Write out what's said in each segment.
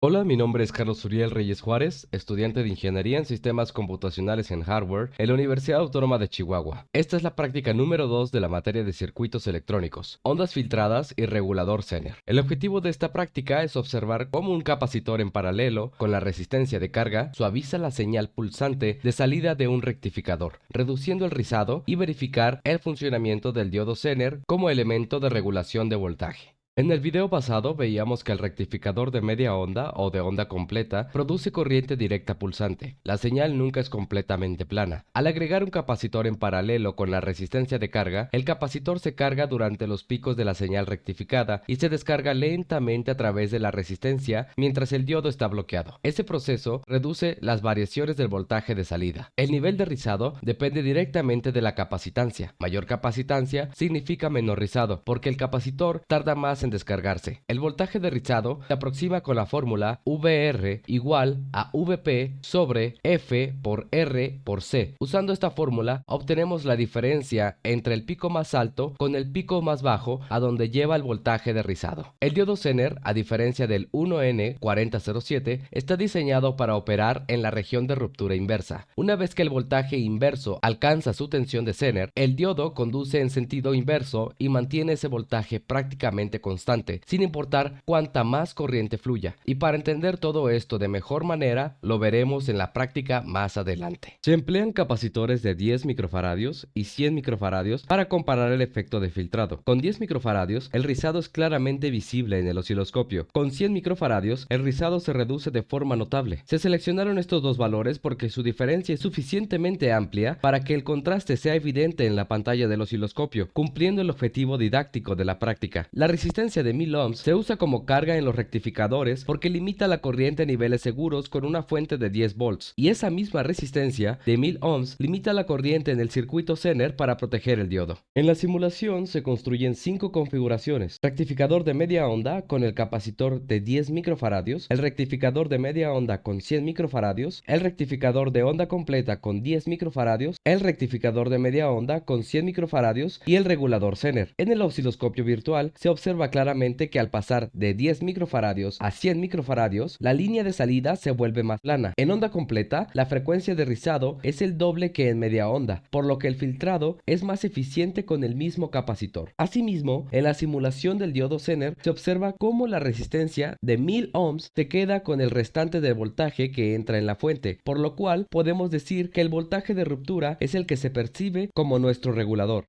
Hola, mi nombre es Carlos Uriel Reyes Juárez, estudiante de Ingeniería en Sistemas Computacionales en Hardware en la Universidad Autónoma de Chihuahua. Esta es la práctica número 2 de la materia de circuitos electrónicos, ondas filtradas y regulador Zener. El objetivo de esta práctica es observar cómo un capacitor en paralelo con la resistencia de carga suaviza la señal pulsante de salida de un rectificador, reduciendo el rizado y verificar el funcionamiento del diodo Zener como elemento de regulación de voltaje. En el video pasado veíamos que el rectificador de media onda o de onda completa produce corriente directa pulsante. La señal nunca es completamente plana. Al agregar un capacitor en paralelo con la resistencia de carga, el capacitor se carga durante los picos de la señal rectificada y se descarga lentamente a través de la resistencia mientras el diodo está bloqueado. Ese proceso reduce las variaciones del voltaje de salida. El nivel de rizado depende directamente de la capacitancia. Mayor capacitancia significa menor rizado, porque el capacitor tarda más en descargarse. El voltaje de rizado se aproxima con la fórmula VR igual a VP sobre F por R por C. Usando esta fórmula obtenemos la diferencia entre el pico más alto con el pico más bajo a donde lleva el voltaje de rizado. El diodo Zener, a diferencia del 1N4007, está diseñado para operar en la región de ruptura inversa. Una vez que el voltaje inverso alcanza su tensión de Zener, el diodo conduce en sentido inverso y mantiene ese voltaje prácticamente constante, sin importar cuánta más corriente fluya. Y para entender todo esto de mejor manera, lo veremos en la práctica más adelante. Se emplean capacitores de 10 microfaradios y 100 microfaradios para comparar el efecto de filtrado. Con 10 microfaradios, el rizado es claramente visible en el osciloscopio. Con 100 microfaradios, el rizado se reduce de forma notable. Se seleccionaron estos dos valores porque su diferencia es suficientemente amplia para que el contraste sea evidente en la pantalla del osciloscopio, cumpliendo el objetivo didáctico de la práctica. La resistencia de 1000 ohms se usa como carga en los rectificadores porque limita la corriente a niveles seguros con una fuente de 10 volts, y esa misma resistencia de 1000 ohms limita la corriente en el circuito Zener para proteger el diodo. En la simulación se construyen 5 configuraciones: rectificador de media onda con el capacitor de 10 microfaradios, el rectificador de media onda con 100 microfaradios, el rectificador de onda completa con 10 microfaradios, el rectificador de media onda con 100 microfaradios y el regulador Zener. En el osciloscopio virtual se observa claramente que al pasar de 10 microfaradios a 100 microfaradios, la línea de salida se vuelve más plana. En onda completa, la frecuencia de rizado es el doble que en media onda, por lo que el filtrado es más eficiente con el mismo capacitor. Asimismo, en la simulación del diodo Zener se observa cómo la resistencia de 1000 ohms se queda con el restante del voltaje que entra en la fuente, por lo cual podemos decir que el voltaje de ruptura es el que se percibe como nuestro regulador.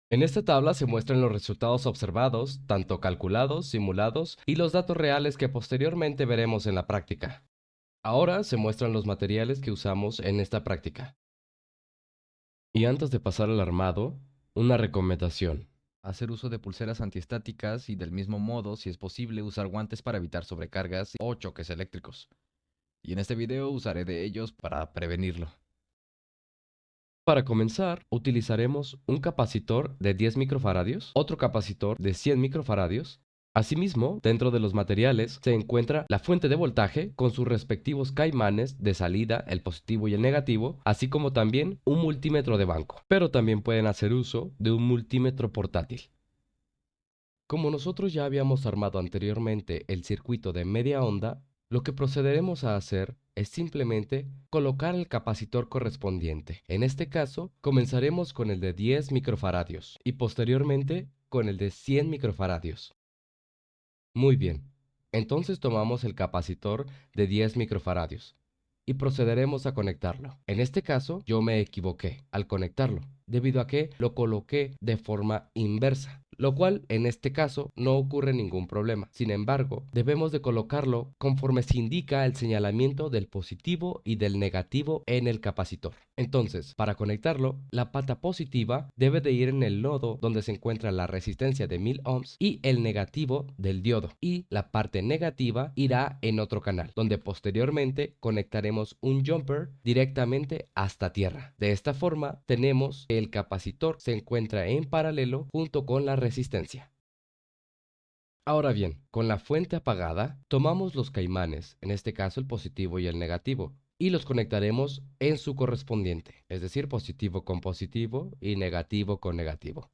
En esta tabla se muestran los resultados observados, tanto calculados, simulados y los datos reales que posteriormente veremos en la práctica. Ahora se muestran los materiales que usamos en esta práctica. Y antes de pasar al armado, una recomendación. Hacer uso de pulseras antiestáticas y del mismo modo, si es posible, usar guantes para evitar sobrecargas o choques eléctricos. Y en este video usaré de ellos para prevenirlo. Para comenzar, utilizaremos un capacitor de 10 microfaradios, otro capacitor de 100 microfaradios. Asimismo, dentro de los materiales se encuentra la fuente de voltaje con sus respectivos caimanes de salida, el positivo y el negativo, así como también un multímetro de banco. Pero también pueden hacer uso de un multímetro portátil. Como nosotros ya habíamos armado anteriormente el circuito de media onda, lo que procederemos a hacer es simplemente colocar el capacitor correspondiente. En este caso, comenzaremos con el de 10 microfaradios y posteriormente con el de 100 microfaradios. Muy bien, entonces tomamos el capacitor de 10 microfaradios y procederemos a conectarlo. En este caso, yo me equivoqué al conectarlo, debido a que lo coloqué de forma inversa, lo cual en este caso no ocurre ningún problema. Sin embargo, debemos de colocarlo conforme se indica el señalamiento del positivo y del negativo en el capacitor. Entonces, para conectarlo, la pata positiva debe de ir en el nodo donde se encuentra la resistencia de 1000 ohms y el negativo del diodo, y la parte negativa irá en otro canal, donde posteriormente conectaremos un jumper directamente hasta tierra. De esta forma, tenemos que el capacitor se encuentra en paralelo junto con la resistencia. Ahora bien, con la fuente apagada, tomamos los caimanes, en este caso el positivo y el negativo, y los conectaremos en su correspondiente, es decir, positivo con positivo y negativo con negativo.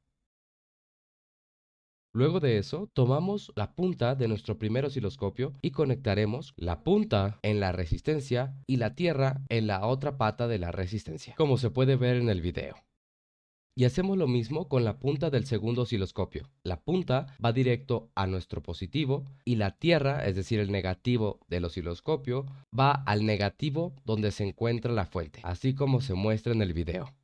Luego de eso, tomamos la punta de nuestro primer osciloscopio y conectaremos la punta en la resistencia y la tierra en la otra pata de la resistencia, como se puede ver en el video. Y hacemos lo mismo con la punta del segundo osciloscopio. La punta va directo a nuestro positivo y la tierra, es decir, el negativo del osciloscopio, va al negativo donde se encuentra la fuente, así como se muestra en el video.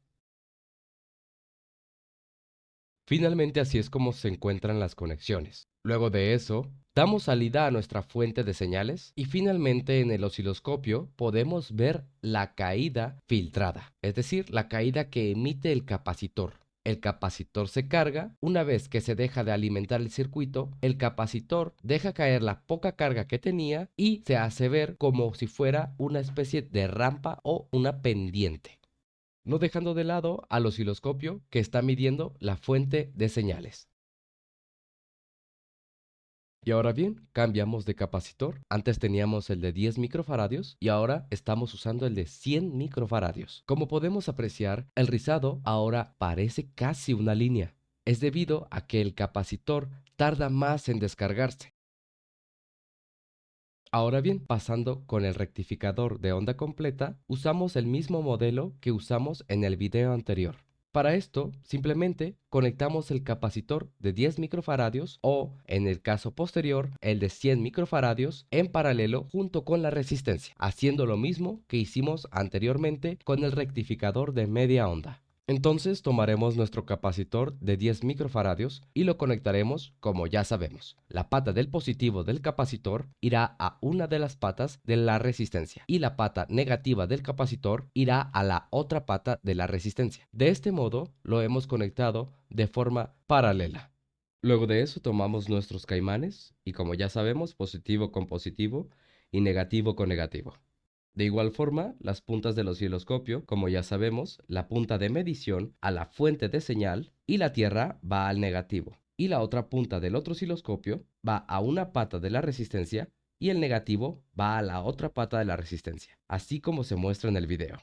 Finalmente, así es como se encuentran las conexiones. Luego de eso, damos salida a nuestra fuente de señales y finalmente en el osciloscopio podemos ver la caída filtrada, es decir, la caída que emite el capacitor. El capacitor se carga, una vez que se deja de alimentar el circuito, el capacitor deja caer la poca carga que tenía y se hace ver como si fuera una especie de rampa o una pendiente, no dejando de lado al osciloscopio que está midiendo la fuente de señales. Y ahora bien, cambiamos de capacitor. Antes teníamos el de 10 microfaradios y ahora estamos usando el de 100 microfaradios. Como podemos apreciar, el rizado ahora parece casi una línea. Es debido a que el capacitor tarda más en descargarse. Ahora bien, pasando con el rectificador de onda completa, usamos el mismo modelo que usamos en el video anterior. Para esto, simplemente conectamos el capacitor de 10 microfaradios o, en el caso posterior, el de 100 microfaradios en paralelo junto con la resistencia, haciendo lo mismo que hicimos anteriormente con el rectificador de media onda. Entonces tomaremos nuestro capacitor de 10 microfaradios y lo conectaremos como ya sabemos. La pata del positivo del capacitor irá a una de las patas de la resistencia y la pata negativa del capacitor irá a la otra pata de la resistencia. De este modo lo hemos conectado de forma paralela. Luego de eso tomamos nuestros caimanes y como ya sabemos, positivo con positivo y negativo con negativo. De igual forma, las puntas del osciloscopio, como ya sabemos, la punta de medición a la fuente de señal y la tierra va al negativo. Y la otra punta del otro osciloscopio va a una pata de la resistencia y el negativo va a la otra pata de la resistencia, así como se muestra en el video.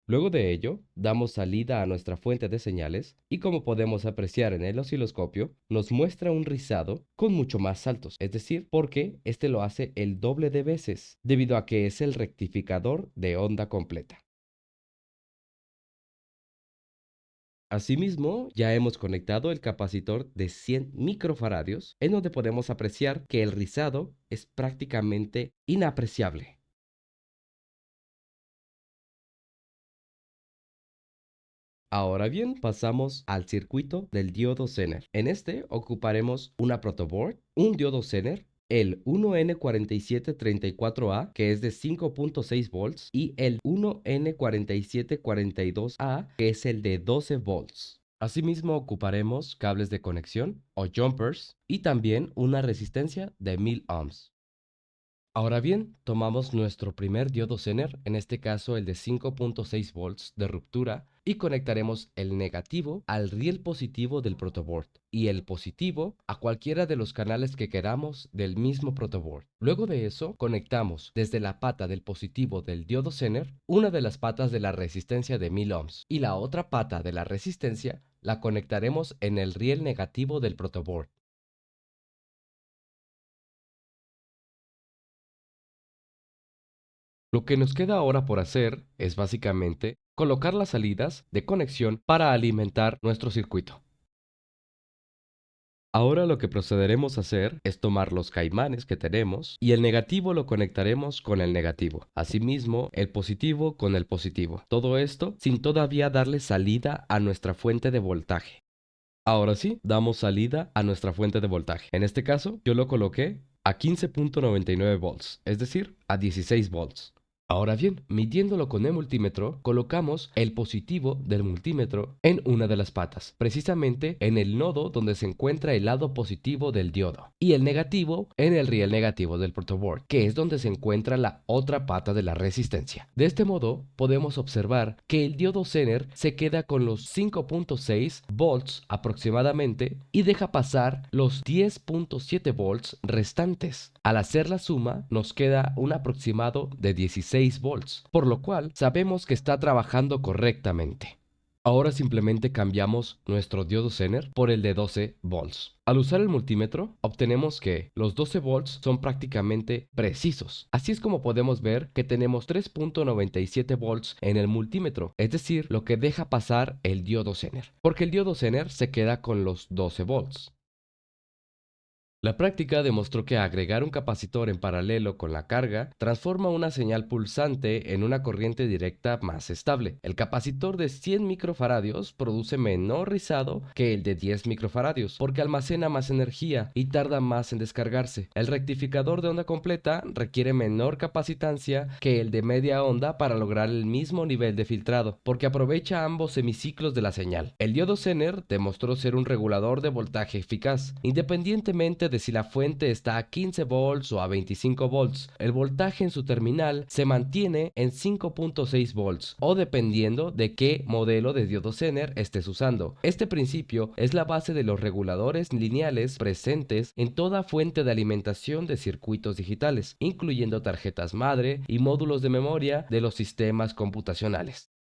Luego de ello, damos salida a nuestra fuente de señales y como podemos apreciar en el osciloscopio, nos muestra un rizado con mucho más saltos, es decir, porque este lo hace el doble de veces, debido a que es el rectificador de onda completa. Asimismo, ya hemos conectado el capacitor de 100 microfaradios, en donde podemos apreciar que el rizado es prácticamente inapreciable. Ahora bien, pasamos al circuito del diodo Zener. En este ocuparemos una protoboard, un diodo Zener, el 1N4734A, que es de 5.6 volts, y el 1N4742A, que es el de 12 volts. Asimismo, ocuparemos cables de conexión o jumpers y también una resistencia de 1000 ohms. Ahora bien, tomamos nuestro primer diodo Zener, en este caso el de 5.6 volts de ruptura, y conectaremos el negativo al riel positivo del protoboard y el positivo a cualquiera de los canales que queramos del mismo protoboard. Luego de eso, conectamos desde la pata del positivo del diodo Zener una de las patas de la resistencia de 1000 ohms y la otra pata de la resistencia la conectaremos en el riel negativo del protoboard. Lo que nos queda ahora por hacer es básicamente colocar las salidas de conexión para alimentar nuestro circuito. Ahora lo que procederemos a hacer es tomar los caimanes que tenemos y el negativo lo conectaremos con el negativo. Asimismo, el positivo con el positivo. Todo esto sin todavía darle salida a nuestra fuente de voltaje. Ahora sí, damos salida a nuestra fuente de voltaje. En este caso, yo lo coloqué a 15.99 volts, es decir, a 16 volts. Ahora bien, midiéndolo con el multímetro, colocamos el positivo del multímetro en una de las patas, precisamente en el nodo donde se encuentra el lado positivo del diodo, y el negativo en el riel negativo del protoboard, que es donde se encuentra la otra pata de la resistencia. De este modo, podemos observar que el diodo Zener se queda con los 5.6 volts aproximadamente y deja pasar los 10.7 volts restantes. Al hacer la suma, nos queda un aproximado de 16 volts, por lo cual sabemos que está trabajando correctamente. Ahora simplemente cambiamos nuestro diodo Zener por el de 12 volts. Al usar el multímetro, obtenemos que los 12 volts son prácticamente precisos. Así es como podemos ver que tenemos 3.97 volts en el multímetro, es decir, lo que deja pasar el diodo Zener, porque el diodo Zener se queda con los 12 volts. La práctica demostró que agregar un capacitor en paralelo con la carga transforma una señal pulsante en una corriente directa más estable. El capacitor de 100 microfaradios produce menor rizado que el de 10 microfaradios porque almacena más energía y tarda más en descargarse. El rectificador de onda completa requiere menor capacitancia que el de media onda para lograr el mismo nivel de filtrado porque aprovecha ambos semiciclos de la señal. El diodo Zener demostró ser un regulador de voltaje eficaz, independientemente de si la fuente está a 15 volts o a 25 volts. El voltaje en su terminal se mantiene en 5.6 volts o dependiendo de qué modelo de diodo Zener estés usando. Este principio es la base de los reguladores lineales presentes en toda fuente de alimentación de circuitos digitales, incluyendo tarjetas madre y módulos de memoria de los sistemas computacionales.